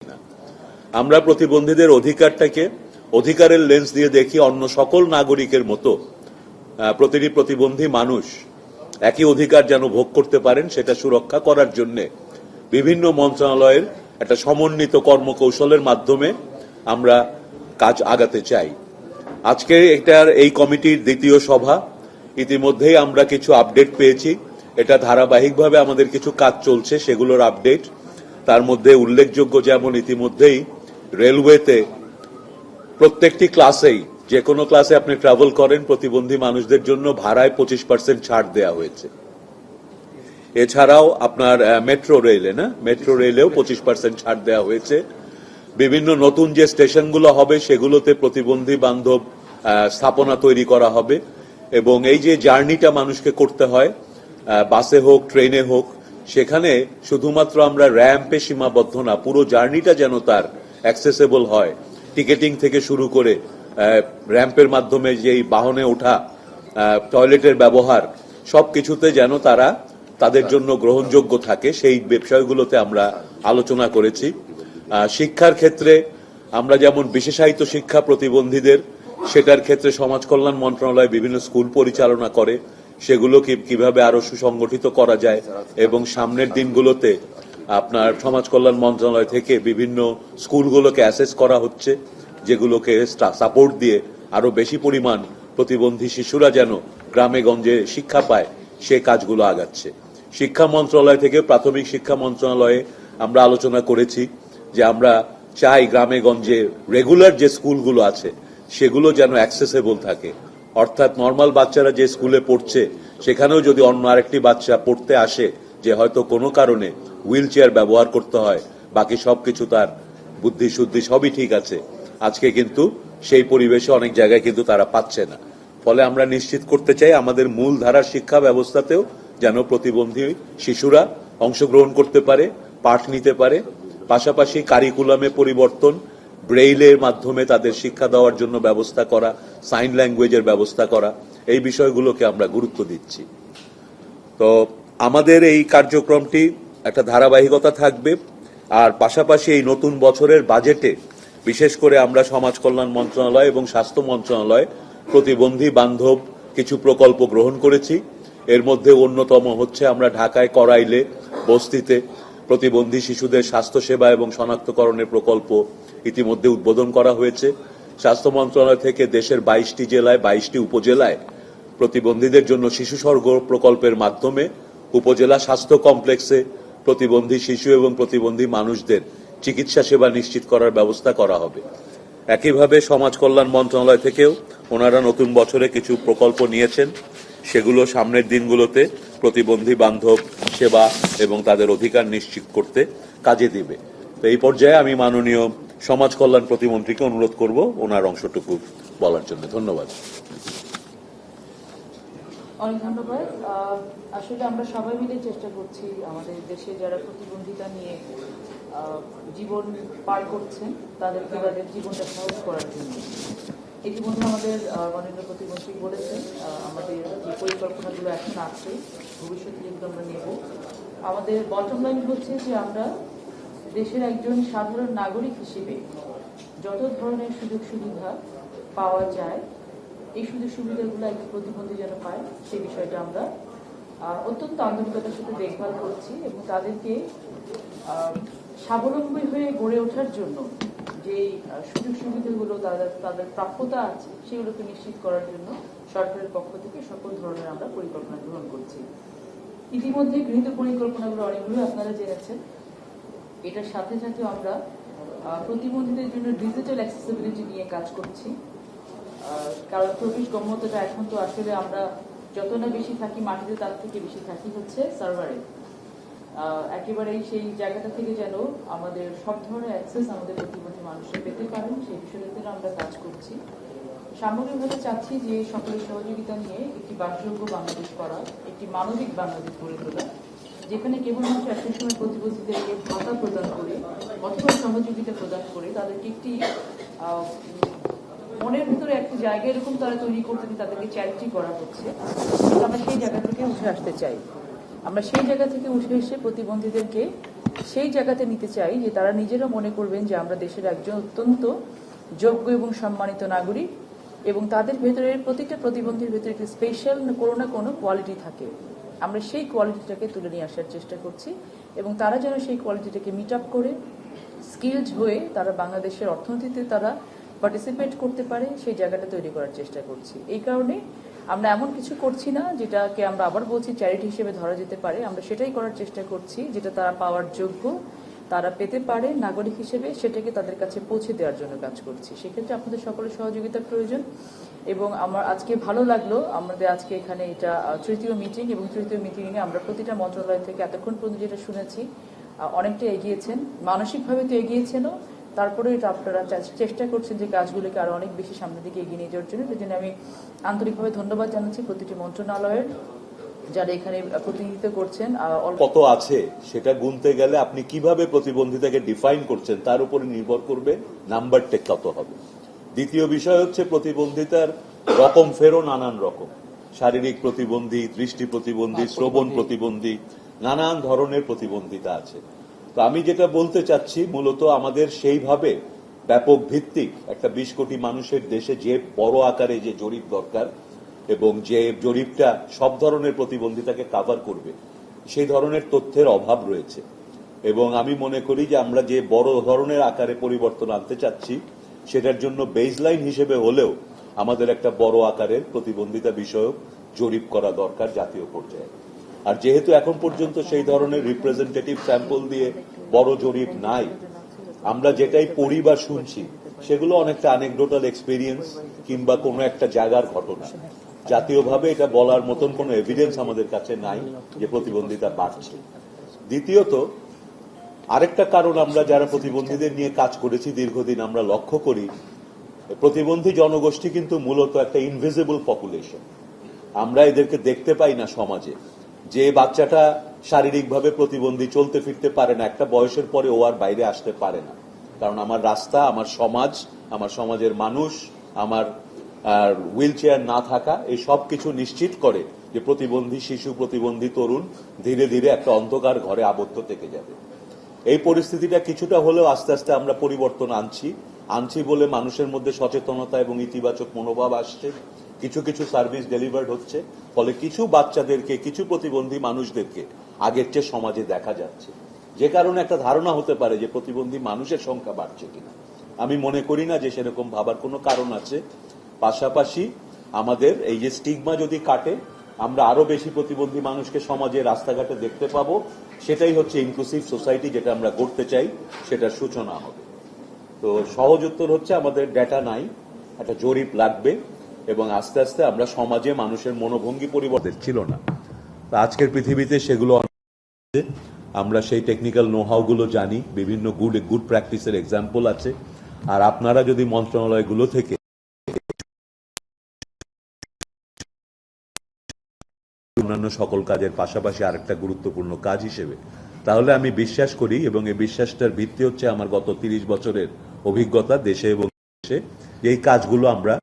না। আমরা প্রতিবন্ধীদের অধিকারটাকে অধিকারের লেন্স দিয়ে দেখি অন্য সকল নাগরিকের মতো প্রতিটি প্রতিবন্ধী মানুষ একই অধিকার যেন ভোগ করতে পারেন সেটা সুরক্ষা করার জন্য বিভিন্ন মন্ত্রণালয়ের একটা সমন্বিত কর্মকৌশলের মাধ্যমে আমরা কাজ আগাতে চাই। আজকে এই কমিটির দ্বিতীয় সভা, ইতিমধ্যেই আমরা কিছু আপডেট পেয়েছি। এটা ধারাবাহিকভাবে আমাদের কিছু কাজ চলছে, সেগুলোর আপডেট। তার মধ্যে উল্লেখযোগ্য যেমন ইতিমধ্যেই রেলওয়েতে প্রত্যেকটি ক্লাসেই, যে কোনো ক্লাসে আপনি ট্রাভেল করেন, প্রতিবন্ধী মানুষদের জন্য ভাড়ায় 25% ছাড় দেওয়া হয়েছে। এছাড়াও আপনার মেট্রো রেলেও 25% ছাড় দেওয়া হয়েছে। বিভিন্ন নতুন যে স্টেশনগুলো হবে সেগুলোতে প্রতিবন্ধী বান্ধব স্থাপনা তৈরি করা হবে এবং এই যে জার্নিটা মানুষকে করতে হয় বাসে হোক ট্রেনে হোক, সেখানে শুধুমাত্র আমরা র্যাম্পে সীমাবদ্ধ না, পুরো জার্নিটা যেন তার অ্যাক্সেসেবল হয়। টিকেটিং থেকে শুরু করে র্যাম্পের মাধ্যমে যেই বাহনে ওঠা, টয়লেটের ব্যবহার, সবকিছুতে যেন তাদের জন্য গ্রহণযোগ্য থাকে, সেই বিষয়গুলোতে আমরা আলোচনা করেছি। শিক্ষার ক্ষেত্রে আমরা যেমন বিশেষায়িত শিক্ষা প্রতিবন্ধীদের, সেটার ক্ষেত্রে সমাজ কল্যাণ মন্ত্রণালয় বিভিন্ন স্কুল পরিচালনা করে, সেগুলো কিভাবে আরো সুসংগঠিত করা যায় এবং সামনের দিনগুলোতে আপনার সমাজ কল্যাণ মন্ত্রণালয় থেকে বিভিন্ন স্কুলগুলোকে অ্যাসেস করা হচ্ছে, যেগুলোকে সাপোর্ট দিয়ে আরো বেশি পরিমাণ প্রতিবন্ধী শিশুরা যেন গ্রামে গঞ্জে শিক্ষা পায়, সে কাজগুলো আগাচ্ছে। শিক্ষা মন্ত্রণালয় থেকে প্রাথমিক শিক্ষা মন্ত্রণালয়ে আমরা আলোচনা করেছি যে আমরা চাই গ্রামে গঞ্জে রেগুলার যে স্কুলগুলো আছে সেগুলো যেন অ্যাক্সেসেবল থাকে, অর্থাৎ নর্মাল বাচ্চারা যে স্কুলে পড়ছে সেখানেও যদি অন্য আরেকটি বাচ্চা পড়তে আসে যে হয়তো কোনো কারণে হুইল চেয়ার ব্যবহার করতে হয়, বাকি সবকিছু তার বুদ্ধি শুদ্ধি সবই ঠিক আছে, আজকে কিন্তু সেই পরিবেশে অনেক জায়গায় কিন্তু তারা পাচ্ছে না। ফলে আমরা নিশ্চিত করতে চাই আমাদের মূল ধারার শিক্ষা ব্যবস্থাতেও যেন প্রতিবন্ধী শিশুরা অংশগ্রহণ করতে পারে, পাঠ নিতে পারে। পাশাপাশি কারিকুলামে পরিবর্তন, ব্রেইলের মাধ্যমে তাদের শিক্ষা দেওয়ার জন্য ব্যবস্থা করা, সাইন ল্যাঙ্গুয়েজের ব্যবস্থা করা, এই বিষয়গুলোকে আমরা গুরুত্ব দিচ্ছি। তো আমাদের এই কার্যক্রমটি একটা ধারাবাহিকতা থাকবে। আর পাশাপাশি এই নতুন বছরের বাজেটে বিশেষ করে আমরা সমাজ কল্যাণ মন্ত্রণালয় এবং স্বাস্থ্য মন্ত্রণালয় প্রতিবন্ধী বান্ধব কিছু প্রকল্প গ্রহণ করেছি। এর মধ্যে অন্যতম হচ্ছে আমরা ঢাকায় করাইলে বস্তিতে প্রতিবন্ধী শিশুদের স্বাস্থ্যসেবা এবং শনাক্তকরণের প্রকল্প ইতিমধ্যে উদ্বোধন করা হয়েছে। স্বাস্থ্য মন্ত্রণালয় থেকে দেশের 22টি জেলায় 22টি উপজেলায় প্রতিবন্ধীদের জন্য শিশু স্বর্গ প্রকল্পের মাধ্যমে উপজেলা স্বাস্থ্য কমপ্লেক্সে প্রতিবন্ধী শিশু এবং প্রতিবন্ধী মানুষদের চিকিৎসা সেবা নিশ্চিত করার ব্যবস্থা করা হবে। একইভাবে সমাজ কল্যাণ মন্ত্রণালয় থেকেও ওনারা নতুন বছরে কিছু প্রকল্প নিয়েছেন, সেগুলো সামনের দিনগুলোতে প্রতিবন্ধী বান্ধব সেবা এবং তাদের অধিকার নিশ্চিত করতে কাজে দিবে। তো এই পর্যায়ে আমি মাননীয় সমাজ কল্যাণ প্রতিমন্ত্রীকে অনুরোধ করব ওনার অংশটুকু বলার জন্য। ধন্যবাদ। অনেক ধন্যবাদ। আসলে আমরা সবাই মিলে চেষ্টা করছি আমাদের দেশে যারা প্রতিবন্ধিতা নিয়ে জীবন পার করছেন তাদেরকে তাদের জীবনটা সহজ করার জন্য। ইতিমধ্যে আমাদের মাননীয় প্রতিমন্ত্রী বলেছেন আমাদের যে পরিকল্পনাগুলো এখন আছে ভবিষ্যতে যেগুলো আমরা নেব, আমাদের বটম লাইন হচ্ছে যে আমরা দেশের একজন সাধারণ নাগরিক হিসেবে যত ধরনের সুযোগ সুবিধা পাওয়া যায় এই সুযোগ সুবিধাগুলো একজন প্রতিবন্ধী যেন পায় সেই বিষয়টা আমরা অত্যন্ত আন্তরিকতার সাথে দেখভাল করছি এবং তাদেরকে স্বাবলম্বী হয়ে গড়ে ওঠার জন্য যে সুযোগ সুবিধাগুলো তাদের প্রাপ্যতা আছে সেগুলোকে নিশ্চিত করার জন্য সরকারের পক্ষ থেকে সকল ধরনের আমরা পরিকল্পনা গ্রহণ করছি। ইতিমধ্যে গৃহীত পরিকল্পনাগুলো অনেকগুলো আপনারা জেনেছেন। এটার সাথে সাথে আমরা প্রতিবন্ধীদের জন্য ডিজিটাল অ্যাক্সেসিবিলিটি নিয়ে কাজ করছি। কারণ প্রবেশ গম্যতাটা এখন তো আসলে আমরা যত না বেশি থাকি মাটিতে তার থেকে বেশি থাকি হচ্ছে সার্ভারে। একেবারেই সেই জায়গাটা থেকে যেন আমাদের সব ধরনের অ্যাক্সেস আমাদের প্রতিবন্ধী মানুষরা পেতে পারেন সেই বিষয়টাতে আমরা কাজ করছি। সামগ্রিকভাবে চাচ্ছি যে সকলের সহযোগিতা নিয়ে একটি বাসযোগ্য বাংলাদেশ করা, একটি মানবিক বাংলাদেশ গড়ে তোলা, যেখানে কেবলমাত্র একটা সময় প্রতিবন্ধীদেরকে ভাতা প্রদান করে অথবা সহযোগিতা প্রদান করে তাদেরকে একটি মনের ভিতরে একটা জায়গা এরকম তারা তৈরি করতে তাদেরকে চ্যারিটি করা হচ্ছে। আমরা সেই জায়গা থেকে উঠে আসতে চাই। আমরা সেই জায়গা থেকে উঠে এসে প্রতিবন্ধীদেরকে সেই জায়গাতে নিতে চাই যে তারা নিজেরা মনে করবেন যে আমরা দেশের একজন অত্যন্ত যোগ্য এবং সম্মানিত নাগরিক, এবং তাদের ভেতরে প্রতিটা প্রতিবন্ধীর ভেতরে একটি স্পেশাল কোনো না কোনো কোয়ালিটি থাকে। আমরা সেই কোয়ালিটিটাকে তুলে নিয়ে আসার চেষ্টা করছি, এবং তারা যেন সেই কোয়ালিটিটাকে মিট আপ করে স্কিলড হয়ে তারা বাংলাদেশের অর্থনীতিতে তারা পার্টিসিপেট করতে পারে, সেই জায়গাটা তৈরি করার চেষ্টা করছি। এই কারণে আমরা এমন কিছু করছি না যেটাকে আমরা আবার বলছি চ্যারিটি হিসেবে ধরা যেতে পারে। আমরা সেটাই করার চেষ্টা করছি যেটা তারা পাওয়ার যোগ্য, তারা পেতে পারে নাগরিক হিসেবে, সেটাকে তাদের কাছে পৌঁছে দেওয়ার জন্য কাজ করছি। সেক্ষেত্রে আপনাদের সকলের সহযোগিতার প্রয়োজন, এবং আমার আজকে ভালো লাগলো আমাদের আজকে এখানে এটা তৃতীয় মিটিং, এবং তৃতীয় মিটিংয়ে আমরা প্রতিটা মন্ত্রণালয় থেকে এতক্ষণ পর্যন্ত যেটা শুনেছি অনেকটা এগিয়েছেন, মানসিকভাবে তো এগিয়েছেনও, তারপরে এটা আপনারা চেষ্টা করছেন যে কাজগুলোকে আরো অনেক বেশি সামনের দিকে এগিয়ে নিয়ে যাওয়ার জন্য। সেজন্য আমি আন্তরিকভাবে ধন্যবাদ জানাচ্ছি প্রতিটি মন্ত্রণালয়ের যারা এখানে প্রতিনিধিত্ব করছেন। কত আছে সেটা গুনতে গেলে আপনি কিভাবে প্রতিবন্ধিতাকে ডিফাইন করছেন তার উপরে নির্ভর করবে নাম্বারটা কত হবে। দ্বিতীয় বিষয় হচ্ছে প্রতিবন্ধিতার রকম ফেরও নানান রকম, শারীরিক প্রতিবন্ধী, দৃষ্টি প্রতিবন্ধী, শ্রবণ প্রতিবন্ধী, নানান ধরনের প্রতিবন্ধিতা আছে। তো আমি যেটা বলতে চাচ্ছি মূলত আমাদের সেইভাবে ব্যাপক ভিত্তিক একটা 20 কোটি মানুষের দেশে যে বড় আকারে যে জরিপ দরকার এবং যে জরিপটা সব ধরনের প্রতিবন্ধিতাকে কাভার করবে, সেই ধরনের তথ্যের অভাব রয়েছে। এবং আমি মনে করি যে আমরা যে বড় ধরনের আকারে পরিবর্তন আনতে চাচ্ছি সেটার জন্য বেসলাইন হিসেবে হলেও আমাদের একটা বড় আকারের প্রতিবন্ধিতা বিষয়ক জরিপ করা দরকার জাতীয় পর্যায়ে। আর যেহেতু এখন পর্যন্ত সেই ধরনের রিপ্রেজেন্টেটিভ স্যাম্পল দিয়ে বড় জরিপ নাই, আমরা যেটাই পড়ি বা শুনছি সেগুলো অনেকটা অ্যানেকডোটাল এক্সপেরিয়েন্স কিংবা কোনো একটা জায়গার ঘটনা। জাতীয়ভাবে এটা বলার মতন কোনো এভিডেন্স আমাদের কাছে নাই যে প্রতিবন্ধিতা বাড়ছে। দ্বিতীয়ত আরেকটা কারণ, আমরা যারা প্রতিবন্ধীদের নিয়ে কাজ করেছি দীর্ঘদিন আমরা লক্ষ্য করি প্রতিবন্ধী জনগোষ্ঠী কিন্তু মূলত একটা ইনভিজিবল পপুলেশন। আমরা এদেরকে দেখতে পাই না সমাজে। যে বাচ্চাটা শারীরিকভাবে প্রতিবন্ধী, চলতে ফিরতে পারে না, একটা বয়সের পরে ও আর বাইরে আসতে পারে না, কারণ আমার রাস্তা, আমার সমাজ, আমার সমাজের মানুষ, আমার হুইল চেয়ার না থাকা, এই সব কিছু নিশ্চিত করে যে প্রতিবন্ধী শিশু, প্রতিবন্ধী তরুণ ধীরে ধীরে একটা অন্ধকার ঘরে আবদ্ধ থেকে যাবে। এই পরিস্থিতিটা কিছুটা হলেও আস্তে আস্তে আমরা পরিবর্তন আনছি বলে মানুষের মধ্যে সচেতনতা এবং ইতিবাচক মনোভাব আসছে। কিছু কিছু সার্ভিস ডেলিভার্ড হচ্ছে, ফলে কিছু বাচ্চাদেরকে, কিছু প্রতিবন্ধী মানুষদেরকে আগের চেয়ে সমাজে দেখা যাচ্ছে, যে কারণে একটা ধারণা হতে পারে যে প্রতিবন্ধী মানুষের সংখ্যা বাড়ছে কিনা। আমি মনে করি না যে সেরকম ভাবার কোনো কারণ আছে। পাশাপাশি আমাদের এই যে স্টিগমা যদি কাটে, আমরা আরো বেশি প্রতিবন্ধী মানুষকে সমাজে রাস্তাঘাটে দেখতে পাবো, সেটাই হচ্ছে ইনক্লুসিভ সোসাইটি যেটা আমরা করতে চাই, সেটার সূচনা হবে। তো সহজ উত্তর হচ্ছে আমাদের ডেটা নাই, একটা জরিপ লাগবে, এবং আস্তে আস্তে আমরা সমাজে মানুষের মনোভঙ্গি পরিবর্তন ছিল না। আজকের পৃথিবীতে সেগুলো আমরা সেই টেকনিক্যাল নোহাউ গুলো জানি, বিভিন্ন গুড প্র্যাকটিসের এক্সাম্পল আছে। আর আপনারা যদি মন্ত্রণালয়গুলো থেকে অন্যান্য সকল কাজের পাশাপাশি আরেকটা গুরুত্বপূর্ণ কাজ হিসেবে, তাহলে আমি বিশ্বাস করি, এবং এই বিশ্বাসটার ভিত্তি হচ্ছে আমার গত 30 বছরের অভিজ্ঞতা দেশে এবং দেশে, এই কাজগুলো আমরা